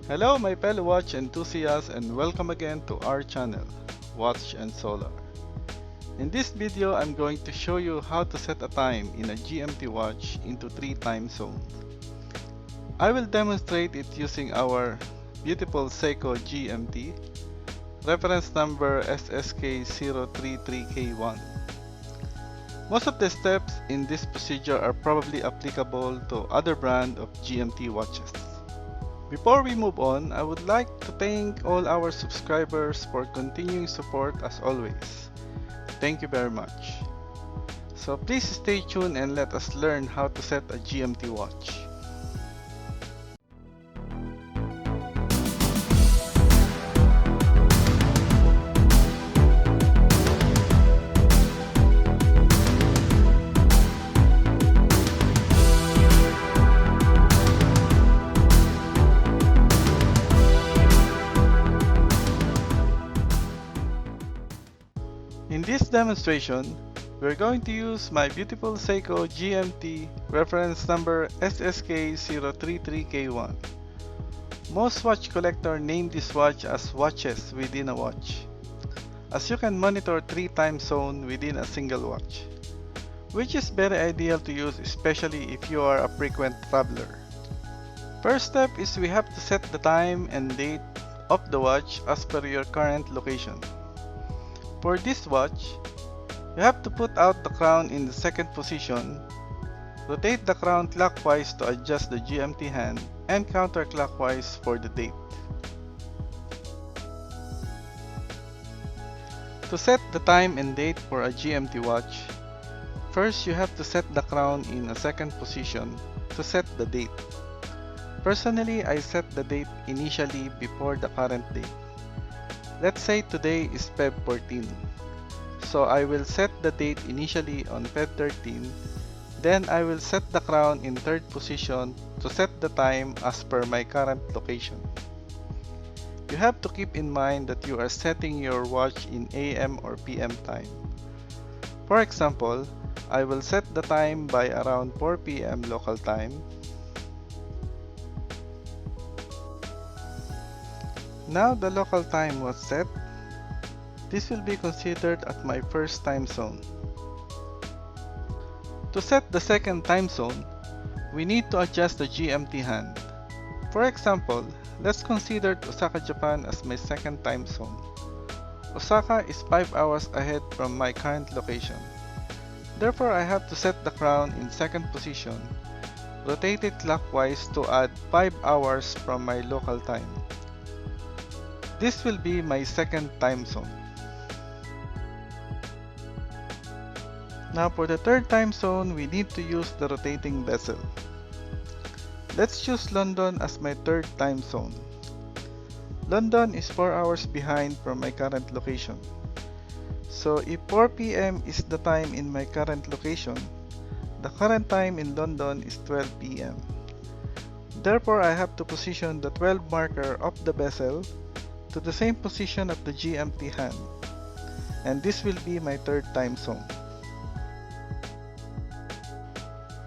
Hello my fellow watch enthusiasts and welcome again to our channel, Watch and Solar. In this video, I'm going to show you how to set a time in a GMT watch into 3 time zones. I will demonstrate it using our beautiful Seiko GMT, reference number SSK033K1. Most of the steps in this procedure are probably applicable to other brand of GMT watches. Before we move on, I would like to thank all our subscribers for continuing support as always. Thank you very much. So please stay tuned and let us learn how to set a GMT watch. In this demonstration, we're going to use my beautiful Seiko GMT reference number SSK033K1. Most watch collectors name this watch as watches within a watch, as you can monitor 3 time zones within a single watch, which is very ideal to use especially if you are a frequent traveler. First step is we have to set the time and date of the watch as per your current location. For this watch, you have to put out the crown in the second position, rotate the crown clockwise to adjust the GMT hand, and counterclockwise for the date. To set the time and date for a GMT watch, first you have to set the crown in a second position to set the date. Personally, I set the date initially before the current date. Let's say today is Feb 14. So I will set the date initially on Feb 13. Then I will set the crown in third position to set the time as per my current location. You have to keep in mind that you are setting your watch in AM or PM time. For example, I will set the time by around 4 PM local time. Now the local time was set. This will be considered at my first time zone. To set the second time zone, we need to adjust the GMT hand. For example, let's consider Osaka, Japan as my second time zone. Osaka is 5 hours ahead from my current location. Therefore, I have to set the crown in second position, rotate it clockwise to add 5 hours from my local time. This will be my second time zone. Now for the third time zone, we need to use the rotating bezel. Let's choose London as my third time zone. London is 4 hours behind from my current location. So if 4 PM is the time in my current location, the current time in London is 12 PM. Therefore, I have to position the 12 marker of the bezel to the same position of the GMT hand, and this will be my third time zone.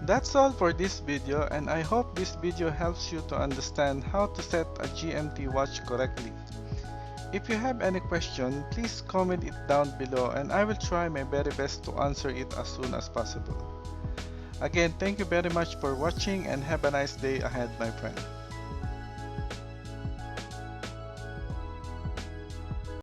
That's all for this video, and I hope this video helps you to understand how to set a GMT watch correctly. If you have any question, please comment it down below and I will try my very best to answer it as soon as possible. Again, thank you very much for watching and have a nice day ahead, my friend.